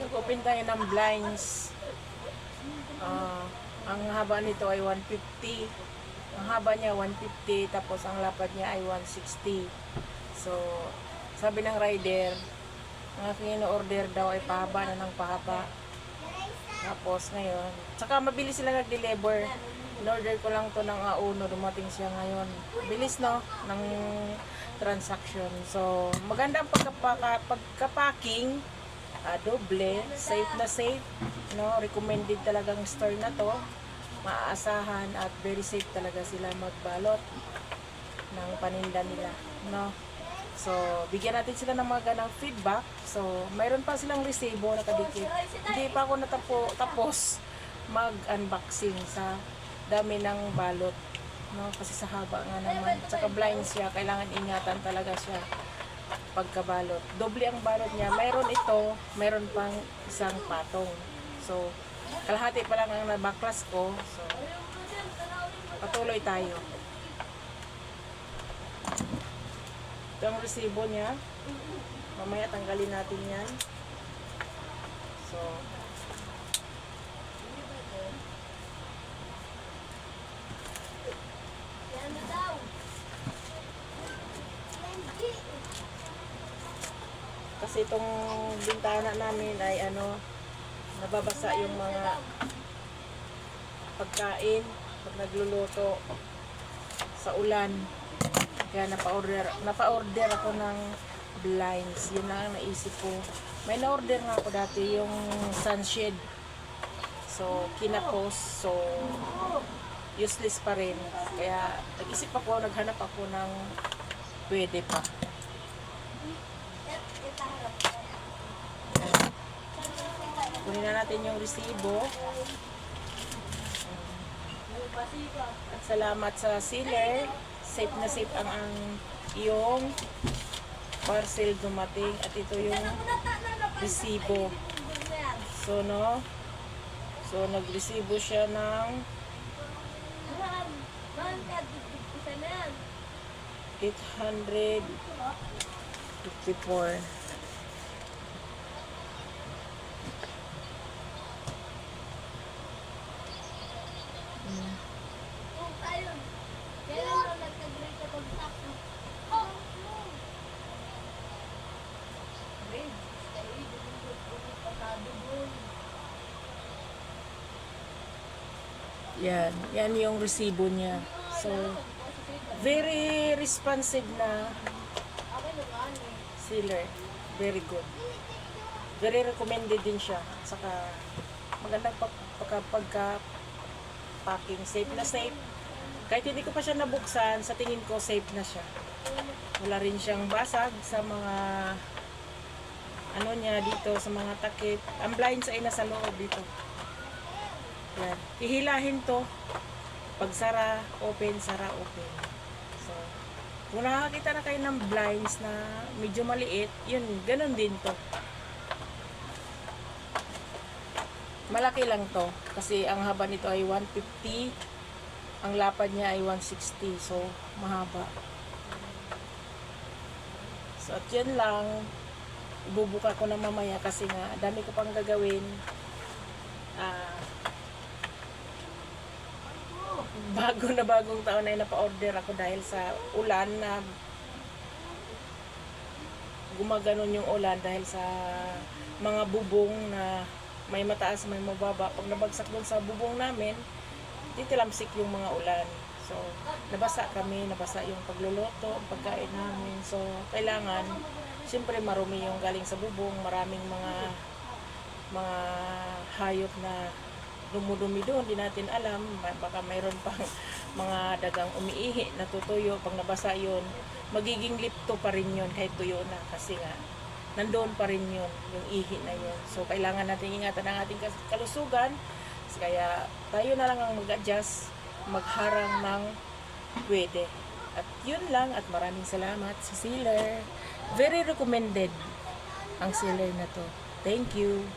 Mag-open tayo ng blinds. Ang haba nito ay 150. Ang haba niya 150, tapos ang lapad niya ay 160. So, sabi ng rider, ang aking in-order daw ay pahaba na ng pahaba. Tapos ngayon, saka mabilis sila nag-deliver. In-order ko lang to ng A1, dumating siya ngayon. Bilis, no, ng transaction. So, maganda ang pagka-packing. Doble, safe na safe, no? Recommended talagang store na to. Maaasahan at very safe talaga sila magbalot ng paninda nila, no? So, bigyan natin sila ng mga ganang feedback. So, mayroon pa silang resibo nakadikit. Hindi pa ako tapos mag-unboxing sa dami ng balot, no? Kasi sa haba nga naman. Tsaka blind siya, kailangan ingatan talaga siya pagkabalot. Doble ang balot niya. Mayroon pang isang patong. So, kalahati pa lang ang nabaklas ko. So, patuloy tayo. Ito ang resibo niya. Mamaya tanggalin natin yan. So, kasi itong bintana namin ay nababasa yung mga pagkain pag nagluluto sa ulan. Kaya napa-order ako ng blinds. Yun lang ang naisip ko. May na-order nga ako dati yung sunshade. So, kinapos. So, useless pa rin. Kaya naghanap ako ng pwede pa. Kunin na natin yung resibo. At salamat sa seller. Safe na safe ang iyong parcel dumating. At ito yung resibo. So, nagresibo siya ng 854. Yan yung resibo niya. So, very responsive na seller. Very good. Very recommended din siya. Saka, magandang pagka-packing. Safe na safe. Kahit hindi ko pa siya nabuksan, sa tingin ko safe na siya. Wala rin siyang basag sa mga niya dito, sa mga takip. Ang blinds ay nasa loob dito. Yan. Hihilahin to. Pag sara, open, sara, open. So, kung nakakita na kayo ng blinds na medyo maliit, yun, ganun din to. Malaki lang to. Kasi ang haba nito ay 150. Ang lapad niya ay 160. So, mahaba. So, at yun lang. Ibubuka ko na mamaya kasi nga, dami ko pang gagawin. Bagong taon na napa-order ako dahil sa ulan na gumaganon yung ulan dahil sa mga bubong na may mataas, may mababa. Pag nabagsak dun sa bubong namin, titilamsik yung mga ulan. So, nabasa yung pagluluto, ang pagkain namin. So, kailangan, siyempre marumi yung galing sa bubong, maraming mga hayop na dumudumi doon, di natin alam, baka mayroon pang mga dagang umiihi, natutuyo, pag nabasa yun, magiging lipto pa rin yun kahit tuyo na, kasi nga, nandoon pa rin yun, yung ihi na yun. So, kailangan natin ingatan ang ating kalusugan, kaya tayo na lang ang mag-adjust, magharang ng pwede. At yun lang, at maraming salamat sa seller. Very recommended ang seller na to. Thank you.